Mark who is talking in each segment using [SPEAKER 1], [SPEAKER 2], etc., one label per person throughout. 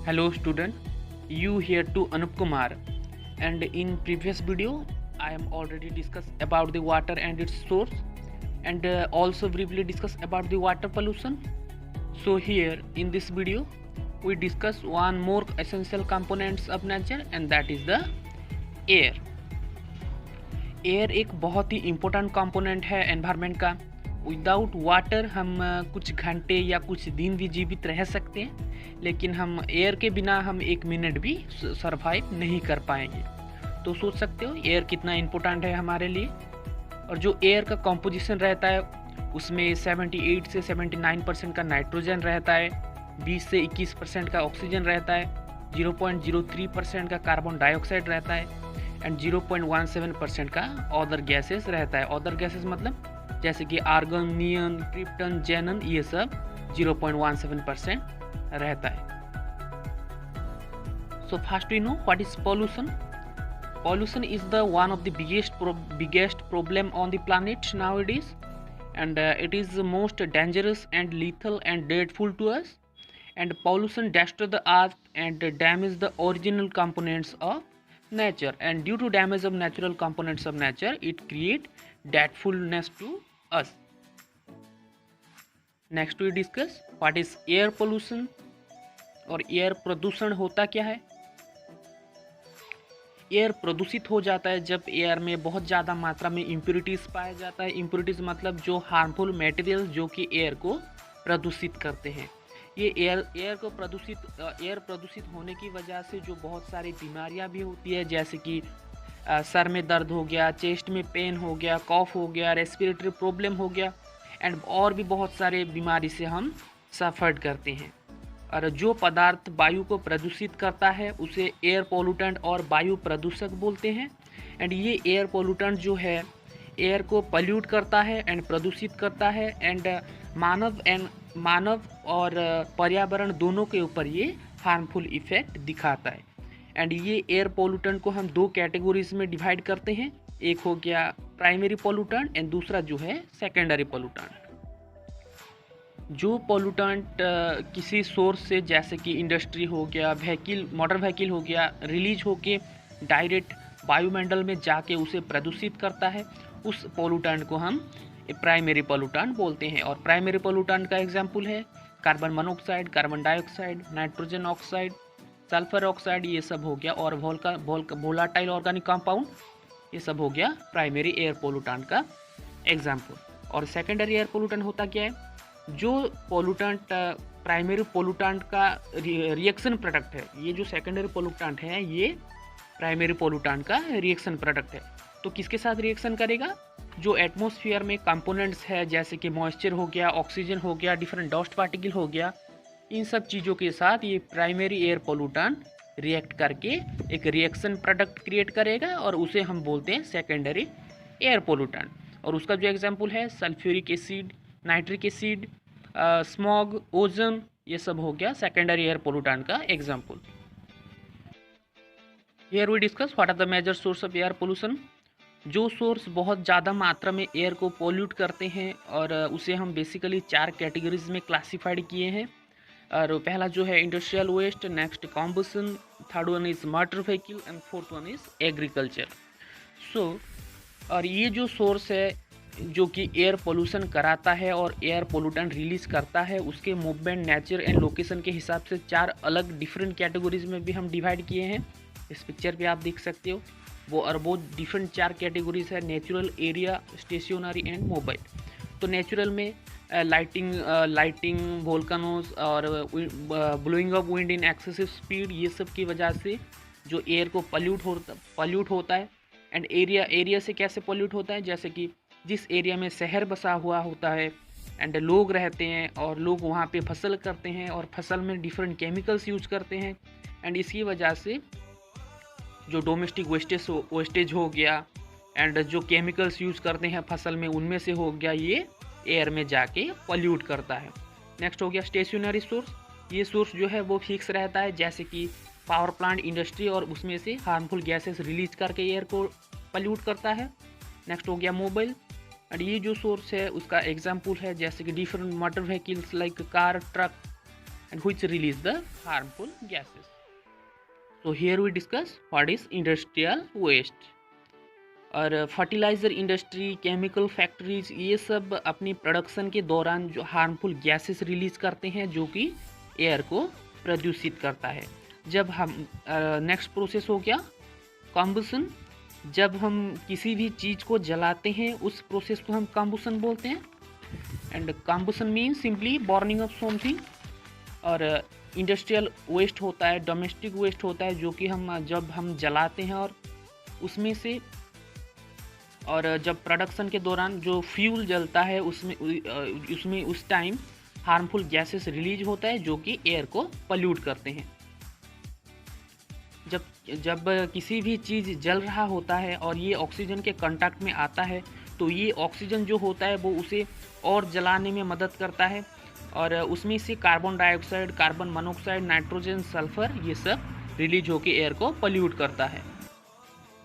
[SPEAKER 1] Hello student, you here to Anup Kumar, and in previous video I am already discussed about the water and its source, and also briefly discuss about the water pollution. So here in this video we discuss one more essential components of nature, and that is the air. Air एक बहुत ही important component है environment का। Without water हम कुछ घंटे या कुछ दिन भी जीवित रह सकते हैं, लेकिन हम एयर के बिना हम एक मिनट भी सरवाइव नहीं कर पाएंगे। तो सोच सकते हो एयर कितना इम्पोर्टेंट है हमारे लिए। और जो एयर का कॉम्पोजिशन रहता है उसमें 78 से 79% का नाइट्रोजन रहता है, 20 से 21% का ऑक्सीजन रहता है, 0.03% का कार्बन डाइऑक्साइड रहता है एंड 0.17% का अदर गैसेस रहता है। अदर गैसेस मतलब जैसे कि आर्गन, नियन, क्रिप्टन, जेनन, ये सब 0.17% रहता है। So first we know what is pollution. Pollution is the one of the biggest problem on the planet nowadays, and it is the most dangerous and lethal and dreadful to us. And pollution destroys the earth and damage the original components of nature, and due to damage of natural components of nature it create deathfulness to us. Next we discuss what is air pollution और air प्रदूषण होता क्या है। Air प्रदूषित हो जाता है जब एयर में बहुत ज़्यादा मात्रा में इम्प्योरिटीज़ पाया जाता है। इम्प्योरिटीज़ मतलब जो हार्मफुल मटेरियल जो कि एयर को प्रदूषित करते हैं। ये एयर प्रदूषित होने की वजह से जो बहुत सारी बीमारियां भी होती है, जैसे कि सर में दर्द हो गया, चेस्ट में पेन हो गया, कॉफ हो गया, रेस्पिरेटरी प्रॉब्लम हो गया, एंड और भी बहुत सारे बीमारी से हम सफ़र करते हैं। और जो पदार्थ वायु को प्रदूषित करता है उसे एयर पोल्यूटेंट और वायु प्रदूषक बोलते हैं। एंड ये एयर पोल्यूटेंट जो है एयर को पल्यूट करता है एंड प्रदूषित करता है, एंड मानव और पर्यावरण दोनों के ऊपर ये हार्मफुल इफेक्ट दिखाता है। एंड ये एयर पोल्यूटेंट को हम दो कैटेगरीज में डिवाइड करते हैं। एक हो गया प्राइमरी पोल्यूटेंट एंड दूसरा जो है सेकेंडरी पोल्यूटेंट। जो पोल्यूटेंट किसी सोर्स से जैसे कि इंडस्ट्री हो गया, मोटर व्हीकल हो गया, रिलीज होके डायरेक्ट वायुमंडल में जाके उसे प्रदूषित करता है, उस पोल्यूटेंट को हम प्राइमरी पोल्यूटेंट बोलते हैं। और प्राइमरी पोल्यूटेंट का एग्जांपल है carbon monoxide, carbon dioxide, nitrogen oxide, sulphur oxide, ये सब हो गया, और वोलाटाइल ऑर्गेनिक कंपाउंड, ये सब हो गया प्राइमरी एयर पोल्यूटेंट का एग्जांपल। और सेकेंडरी एयर पोल्यूटेंट होता क्या है? जो पोल्यूटेंट प्राइमरी पोल्यूटेंट का रिएक्शन प्रोडक्ट है, ये जो सेकेंडरी पोल्यूटेंट है ये प्राइमरी पोल्यूटेंट का रिएक्शन प्रोडक्ट है। तो किसके साथ रिएक्शन करेगा? जो एटमॉस्फेयर में कंपोनेंट्स है जैसे कि मॉइस्चर हो गया, ऑक्सीजन हो गया, डिफरेंट डस्ट पार्टिकल हो गया, इन सब चीज़ों के साथ ये प्राइमरी एयर पोल्यूटेंट रिएक्ट करके एक रिएक्शन प्रोडक्ट क्रिएट करेगा और उसे हम बोलते हैं सेकेंडरी एयर पोल्यूटेंट। और उसका जो एग्जांपल है sulphuric acid, nitric acid, smog, ozone, ये सब हो गया सेकेंडरी एयर पोल्यूटेंट का example. Here we discuss what are the major source of air pollution. जो सोर्स बहुत ज़्यादा मात्रा में एयर को पोल्यूट करते हैं और उसे हम बेसिकली 4 कैटेगरीज में क्लासीफाइड किए हैं। और पहला जो है industrial waste, next combustion, third one is motor vehicle and fourth one is agriculture. So और ये जो सोर्स है जो कि एयर पोल्यूशन कराता है और एयर पोल्यूटेंट रिलीज़ करता है, उसके मूवमेंट, नेचर एंड लोकेशन के हिसाब से 4 अलग डिफरेंट कैटेगरीज में भी हम डिवाइड किए हैं। इस पिक्चर पे आप देख सकते हो वो डिफरेंट 4 कैटेगरीज है: natural, area, stationary and mobile. तो नेचुरल में लाइटिंग, वोल्केनोज और blowing of wind in excessive speed, ये सब की वजह से जो एयर को पल्यूट होता है। एंड एरिया से कैसे पल्यूट होता है? जैसे कि जिस एरिया में शहर बसा हुआ होता है एंड लोग रहते हैं और लोग वहाँ पे फसल करते हैं और फसल में डिफरेंट केमिकल्स यूज करते हैं, एंड इसकी वजह से जो डोमेस्टिक वेस्टेज हो गया एंड जो केमिकल्स यूज करते हैं फसल में, उनमें से हो गया ये एयर में जाके पल्यूट करता है। नेक्स्ट हो गया स्टेशनरी सोर्स। ये सोर्स जो है वो फिक्स रहता है, जैसे कि पावर प्लांट, इंडस्ट्री, और उसमें से हार्मफुल गैसेस रिलीज करके एयर को पल्यूट करता है। नेक्स्ट हो गया मोबाइल, और ये जो सोर्स है उसका एग्जाम्पल है जैसे कि different motor vehicles like car, truck, and which release the harmful gases. So here we discuss what is industrial waste. और फर्टिलाइज़र इंडस्ट्री, केमिकल फैक्ट्रीज, ये सब अपनी प्रोडक्शन के दौरान जो हार्मफुल गैसेस रिलीज़ करते हैं जो कि एयर को प्रदूषित करता है। जब हम नेक्स्ट प्रोसेस हो गया कम्बसन। जब हम किसी भी चीज़ को जलाते हैं उस प्रोसेस को हम कम्बसन बोलते हैं। And combustion means simply burning of something. और इंडस्ट्रियल वेस्ट होता है, डोमेस्टिक वेस्ट होता है जो कि जब हम जलाते हैं और उसमें से, और जब प्रोडक्शन के दौरान जो फ्यूल जलता है उसमें उस टाइम हार्मफुल गैसेस रिलीज होता है जो कि एयर को पल्यूट करते हैं। जब किसी भी चीज़ जल रहा होता है और ये ऑक्सीजन के कांटेक्ट में आता है तो ये ऑक्सीजन जो होता है वो उसे और जलाने में मदद करता है, और उसमें से carbon dioxide, carbon monoxide, nitrogen, sulphur, ये सब रिलीज होकर एयर को पल्यूट करता है।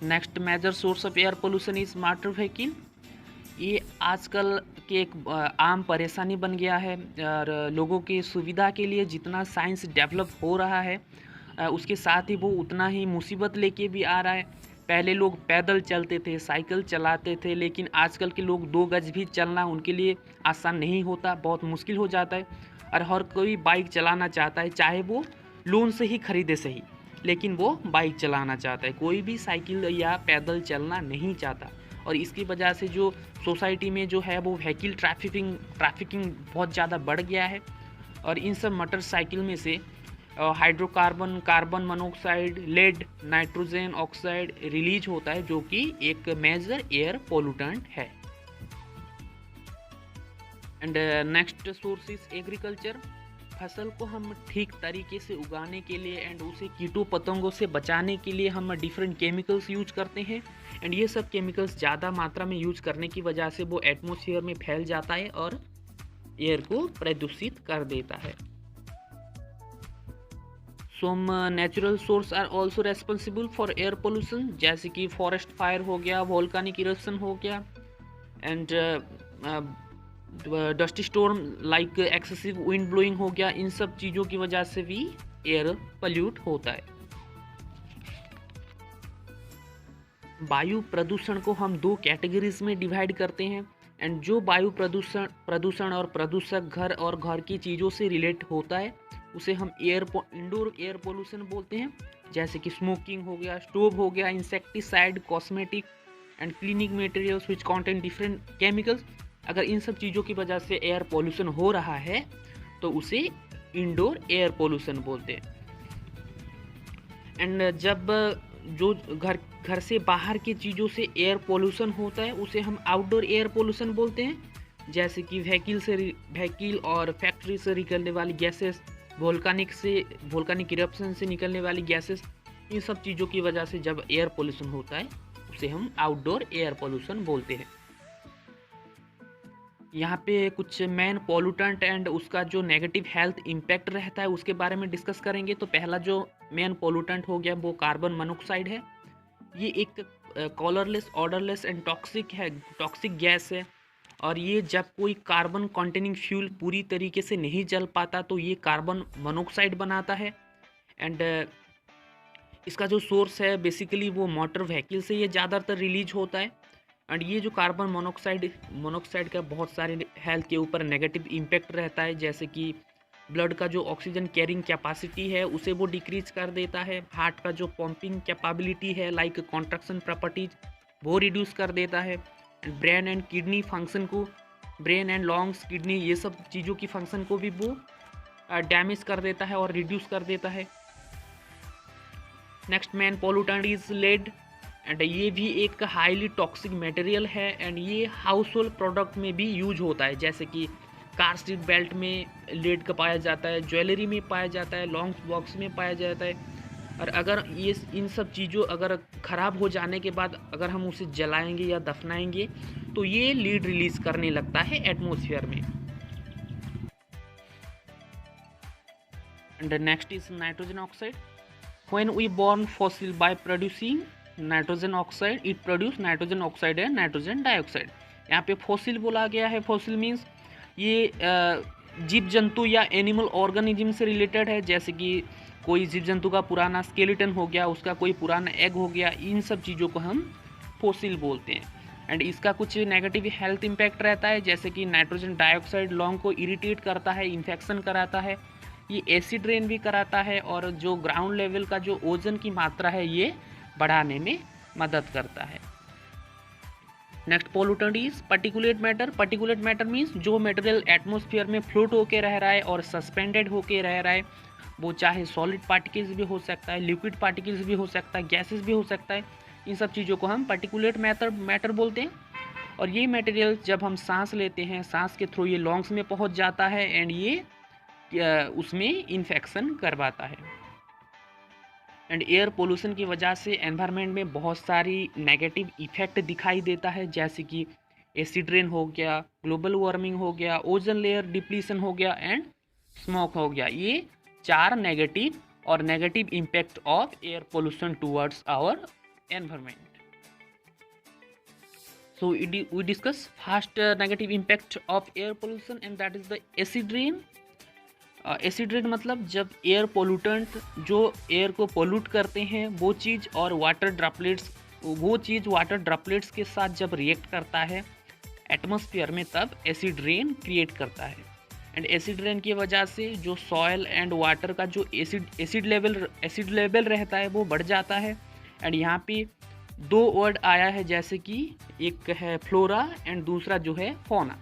[SPEAKER 1] Next major source of air pollution is motor vehicle. ये आजकल के एक आम परेशानी बन गया है, और लोगों की सुविधा के लिए जितना साइंस डेवलप हो रहा है उसके साथ ही वो उतना ही मुसीबत लेके भी आ रहा है। पहले लोग पैदल चलते थे, साइकिल चलाते थे, लेकिन आजकल के लोग 2 गज भी चलना उनके लिए आसान नहीं होता, बहुत मुश्किल हो जाता है। और हर कोई बाइक चलाना चाहता है, चाहे वो लोन से ही खरीदे सही, लेकिन वो बाइक चलाना चाहता है। कोई भी साइकिल या पैदल चलना नहीं चाहता, और इसकी वजह से जो सोसाइटी में जो है वो व्हीकल ट्रैफिकिंग बहुत ज़्यादा बढ़ गया है। और इन सब मोटरसाइकिल में से hydrocarbon, carbon monoxide, lead, nitrogen oxide release होता है जो कि एक मेजर एयर पोल्यूटेंट है। And next source is agriculture. फसल को हम ठीक तरीके से उगाने के लिए एंड उसे कीटों पतंगों से बचाने के लिए हम डिफरेंट केमिकल्स यूज करते हैं। एंड ये सब केमिकल्स ज़्यादा मात्रा में यूज करने की वजह से वो एटमॉस्फेयर में फैल जाता है और एयर को प्रदूषित कर देता है। Some natural source are also responsible for air pollution, जैसे कि फॉरेस्ट फायर हो गया, वोल्केनिक इरप्शन हो गया, and dusty storm like excessive wind blowing हो गया। इन सब चीज़ों की वजह से भी एयर पल्यूट होता है। वायु प्रदूषण को हम 2 कैटेगरीज में डिवाइड करते हैं। एंड जो वायु प्रदूषण और प्रदूषक घर और घर की चीज़ों से रिलेट होता है उसे हम इंडोर एयर पोल्यूशन बोलते हैं, जैसे कि स्मोकिंग हो गया, स्टोव हो गया, insecticide, cosmetic and cleaning materials which contain different chemicals. अगर इन सब चीज़ों की वजह से एयर पोल्यूशन हो रहा है तो उसे इंडोर एयर पोल्यूशन बोलते हैं। एंड जब जो घर से बाहर की चीज़ों से एयर पोल्यूशन होता है उसे हम आउटडोर एयर पोल्यूशन बोलते हैं, जैसे कि व्हीकल और फैक्ट्री से निकलने वाली गैसेस, वोल्केनिक इरप्शन से निकलने वाली गैसेस। इन सब चीज़ों की वजह से जब एयर पोल्यूशन होता है उसे हम आउटडोर एयर पोल्यूशन बोलते हैं। यहाँ पे कुछ मेन पोल्यूटेंट एंड उसका जो नेगेटिव हेल्थ इम्पैक्ट रहता है उसके बारे में डिस्कस करेंगे। तो पहला जो मेन पोल्यूटेंट हो गया वो कार्बन मोनोऑक्साइड है। ये एक colourless, odourless and toxic gas है, और ये जब कोई कार्बन कंटेनिंग फ्यूल पूरी तरीके से नहीं जल पाता तो ये कार्बन मोनोऑक्साइड बनाता है। एंड इसका जो सोर्स है बेसिकली वो मोटर व्हीकल से ये ज़्यादातर रिलीज होता है। एंड ये जो कार्बन मोनोऑक्साइड का बहुत सारे हेल्थ के ऊपर नेगेटिव इम्पैक्ट रहता है, जैसे कि ब्लड का जो ऑक्सीजन कैरिंग कैपेसिटी है उसे वो डिक्रीज कर देता है। हार्ट का जो पंपिंग कैपेबिलिटी है लाइक कॉन्ट्रैक्शन प्रॉपर्टीज वो रिड्यूस कर देता है। ब्रेन एंड किडनी फंक्शन को, ब्रेन एंड लॉन्ग्स, किडनी, ये सब चीज़ों की फंक्शन को भी वो डैमेज कर देता है और रिड्यूस कर देता है। Next main pollutant is lead, and ये भी एक हाईली टॉक्सिक मटेरियल है। एंड ये हाउस होल्ड प्रोडक्ट में भी यूज होता है, जैसे कि कार सीट बेल्ट में लेड का पाया जाता है, ज्वेलरी में पाया जाता है, लॉन्ग बॉक्स में पाया जाता है। और अगर ये इन सब चीज़ों अगर ख़राब हो जाने के बाद अगर हम उसे जलाएंगे या दफनाएंगे तो ये लीड रिलीज करने लगता है एटमॉस्फेयर में। And next is nitrogen oxide. When we burn fossil by producing nitrogen oxide it produce nitrogen oxide and nitrogen dioxide. यहाँ पे फॉसिल बोला गया है। फॉसिल मीन्स ये जीव जंतु या एनिमल ऑर्गेनिज्म से रिलेटेड है, जैसे कि कोई जीव जंतु का पुराना स्केलेटन हो गया, उसका कोई पुराना एग हो गया, इन सब चीज़ों को हम फॉसिल बोलते हैं। एंड इसका कुछ नेगेटिव हेल्थ इम्पैक्ट रहता है, जैसे कि नाइट्रोजन डाइऑक्साइड लॉन्ग को इरिटेट करता है, इन्फेक्शन कराता है, ये एसिड रेन भी कराता है, और जो ग्राउंड लेवल का जो ओजन की मात्रा है ये बढ़ाने में मदद करता है। Next pollutant is particulate matter. Particulate matter means जो मटेरियल एटमॉस्फेयर में फ्लोट होके रह रहा है और सस्पेंडेड होके रह रहा है, वो चाहे सॉलिड पार्टिकल्स भी हो सकता है, लिक्विड पार्टिकल्स भी हो सकता है, गैसेस भी हो सकता है, इन सब चीज़ों को हम पर्टिकुलेट मैटर बोलते हैं। और ये मटेरियल जब हम सांस लेते हैं, सांस के थ्रू ये लंग्स में पहुंच जाता है एंड ये उसमें इन्फेक्शन करवाता है। एंड एयर पोल्यूशन की वजह से एनवायरनमेंट में बहुत सारी नेगेटिव इफेक्ट दिखाई देता है, जैसे कि एसिड रेन हो गया, ग्लोबल वार्मिंग हो गया, ओजन लेयर डिप्लीशन हो गया एंड स्मोक हो गया। ये 4 negative impact of air pollution towards our environment. So we discuss first negative impact of air pollution, and that is the acid rain. Acid rain मतलब जब air pollutant जो air को pollute करते हैं वो चीज़ और वाटर ड्रॉपलेट्स के साथ जब रिएक्ट करता है एटमॉस्फेयर में, तब एसिड रेन क्रिएट करता है। एंड एसिड रेन की वजह से जो सॉयल एंड वाटर का जो एसिड लेवल रहता है वो बढ़ जाता है। एंड यहाँ पे 2 वर्ड आया है, जैसे कि एक है फ्लोरा एंड दूसरा जो है फौना।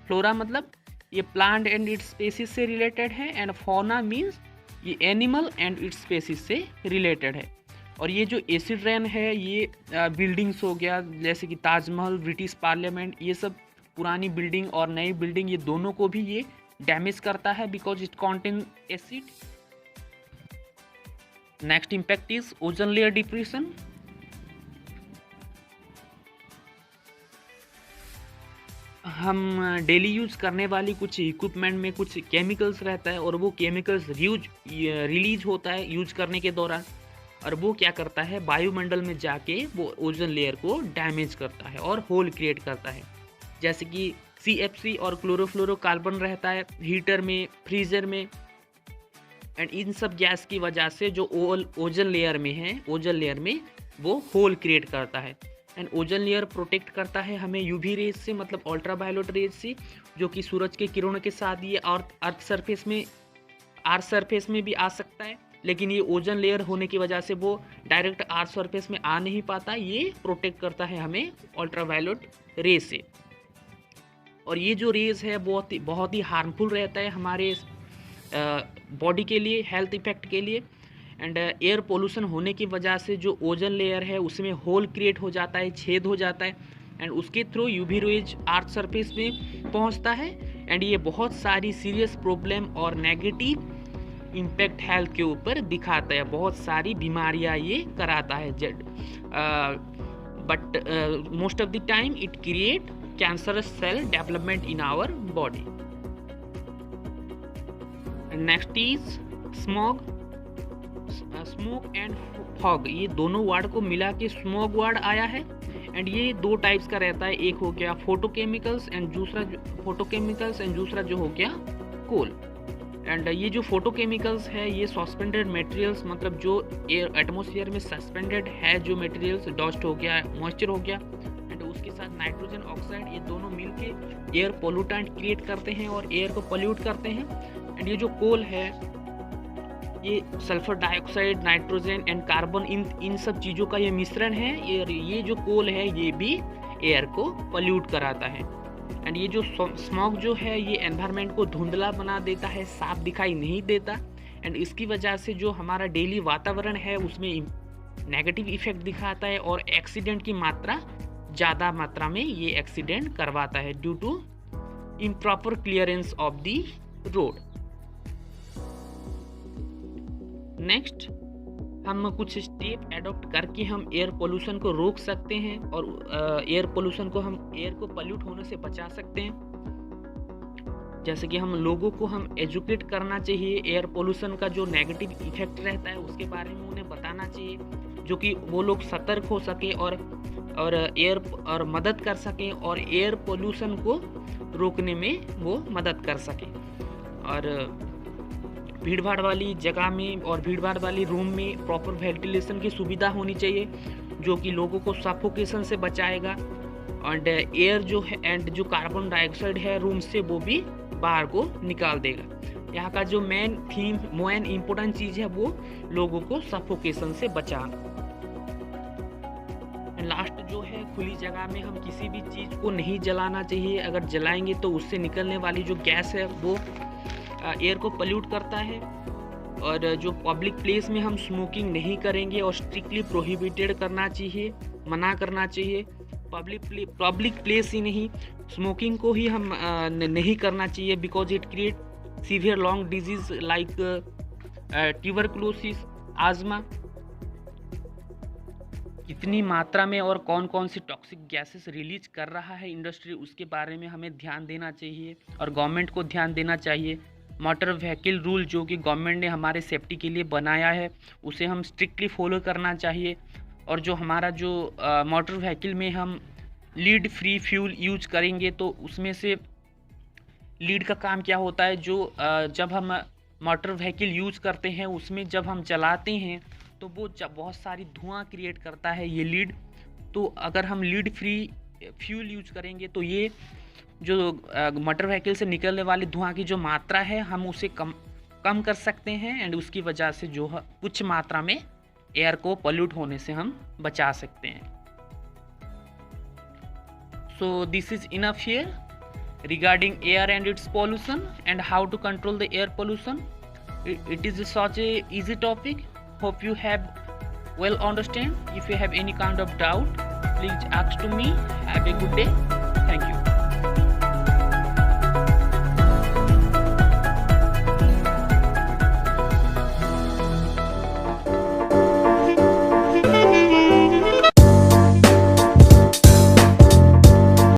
[SPEAKER 1] फ्लोरा मतलब ये प्लांट एंड इट्स स्पेसीज से रिलेटेड है, एंड फौना मीन्स ये एनिमल एंड इट्स स्पेसीज से रिलेटेड है। और ये जो एसिड रेन है ये बिल्डिंग्स हो गया, जैसे कि ताजमहल, ब्रिटिश पार्लियामेंट, ये सब पुरानी बिल्डिंग और नई बिल्डिंग, ये दोनों को भी ये डैमेज करता है because it contain acid. Next impact is ozone layer depression. हम डेली यूज करने वाली कुछ इक्विपमेंट में कुछ केमिकल्स रहता है, और वो केमिकल्स रिलीज होता है यूज करने के दौरान, और वो क्या करता है वायुमंडल में जाके वो ओजन लेयर को डैमेज करता है और होल क्रिएट करता है। जैसे कि CFC और क्लोरोफ्लोरोकार्बन रहता है हीटर में, फ्रीजर में, एंड इन सब गैस की वजह से जो ओजन लेयर में है, ओजन लेयर में वो होल क्रिएट करता है। एंड ओजन लेयर प्रोटेक्ट करता है हमें UV रेज से, मतलब अल्ट्रावायलेट रेज से, जो कि सूरज के किरणों के साथ ये अर्थ सरफेस में भी आ सकता है, लेकिन ये ओजन लेयर होने की वजह से वो डायरेक्ट अर्थ सरफेस में आ नहीं पाता, ये प्रोटेक्ट करता है हमें अल्ट्रावायलेट रेज से। और ये जो रेज है बहुत ही हार्मफुल रहता है हमारे बॉडी के लिए, हेल्थ इफेक्ट के लिए। एंड एयर पोल्यूशन होने की वजह से जो ओजन लेयर है उसमें होल क्रिएट हो जाता है, छेद हो जाता है, एंड उसके through UV rays earth surface में पहुंचता है, एंड ये बहुत सारी सीरियस प्रॉब्लम और नेगेटिव इम्पैक्ट हेल्थ के ऊपर दिखाता है, बहुत सारी बीमारियां ये कराता है। But most of the time it create cancerous cell development in our body. Next is smoke and fog. ये दोनों वर्ड को मिला के स्मोक वर्ड आया है, एंड ये 2 टाइप्स का रहता है, एक हो गया फोटोकेमिकल्स एंड दूसरा जो हो गया कोल। एंड ये जो फोटोकेमिकल्स है ये सस्पेंडेड मटेरियल्स, मतलब जो एयर एटमॉस्फेयर में सस्पेंडेड है जो मटेरियल्स, डस्ट हो गया, मॉइस्चर हो गया, एंड उसके साथ नाइट्रोजन ऑक्साइड, ये दोनों मिलके एयर पोल्यूटेंट क्रिएट करते हैं और एयर को पोल्यूट करते हैं। एंड ये जो कोल है ये sulphur dioxide, nitrogen and carbon, इन सब चीज़ों का ये मिश्रण है। ये जो कोल है ये भी एयर को पोल्यूट कराता है। एंड ये जो स्मॉग जो है ये एनवायरनमेंट को धुंधला बना देता है, साफ दिखाई नहीं देता, एंड इसकी वजह से जो हमारा डेली वातावरण है उसमें नेगेटिव इफेक्ट दिखाता है, और एक्सीडेंट की मात्रा ज़्यादा मात्रा में ये एक्सीडेंट करवाता है due to improper clearance of the road. Next, हम कुछ स्टेप एडॉप्ट करके हम एयर पोल्यूशन को रोक सकते हैं, और एयर पोल्यूशन को हम एयर को पोल्यूट होने से बचा सकते हैं। जैसे कि हम लोगों को हम एजुकेट करना चाहिए, एयर पोल्यूशन का जो नेगेटिव इफेक्ट रहता है उसके बारे में उन्हें बताना चाहिए, जो कि वो लोग सतर्क हो सके और मदद कर सकें और एयर पोल्यूशन को रोकने में वो मदद कर सकें। और भीड़ भाड़ वाली जगह में और भीड़ भाड़ वाली रूम में प्रॉपर वेंटिलेशन की सुविधा होनी चाहिए, जो कि लोगों को सफोकेशन से बचाएगा। एंड एयर जो है एंड जो कार्बन डाइऑक्साइड है रूम से, वो भी बाहर को निकाल देगा। यहाँ का जो मेन इम्पोर्टेंट चीज़ है वो लोगों को सफोकेशन से बचाना। लास्ट जो है, खुली जगह में हम किसी भी चीज़ को नहीं जलाना चाहिए। अगर जलाएंगे तो उससे निकलने वाली जो गैस है वो एयर को पल्यूट करता है। और जो पब्लिक प्लेस में हम स्मोकिंग नहीं करेंगे और स्ट्रिक्टली प्रोहिबिटेड करना चाहिए, मना करना चाहिए। पब्लिक प्लेस ही नहीं, स्मोकिंग को ही हम नहीं करना चाहिए, because it create severe long disease like tuberculosis, आजमा। कितनी मात्रा में और कौन कौन सी टॉक्सिक गैसेस रिलीज कर रहा है इंडस्ट्री, उसके बारे में हमें ध्यान देना चाहिए और गवर्नमेंट को ध्यान देना चाहिए। मोटर व्हीकल रूल जो कि गवर्नमेंट ने हमारे सेफ्टी के लिए बनाया है, उसे हम स्ट्रिक्टली फॉलो करना चाहिए। और जो हमारा जो मोटर व्हीकल में हम लीड फ्री फ्यूल यूज करेंगे, तो उसमें से लीड का काम क्या होता है, जो जब हम मोटर व्हीकल यूज करते हैं उसमें जब हम चलाते हैं तो वो जब बहुत सारी धुआं क्रिएट करता है ये लीड। तो अगर हम लीड फ्री फ्यूल यूज करेंगे तो ये जो मोटर व्हीकल से निकलने वाली धुआं की जो मात्रा है हम उसे कम कर सकते हैं। एंड उसकी वजह से जो है कुछ मात्रा में एयर को पॉल्यूट होने से हम बचा सकते हैं। So this is enough here regarding air and it's pollution and how to control the air pollution. It is such a easy topic. Hope you have well understand. If you have any kind of doubt, please ask to me. Have a good day.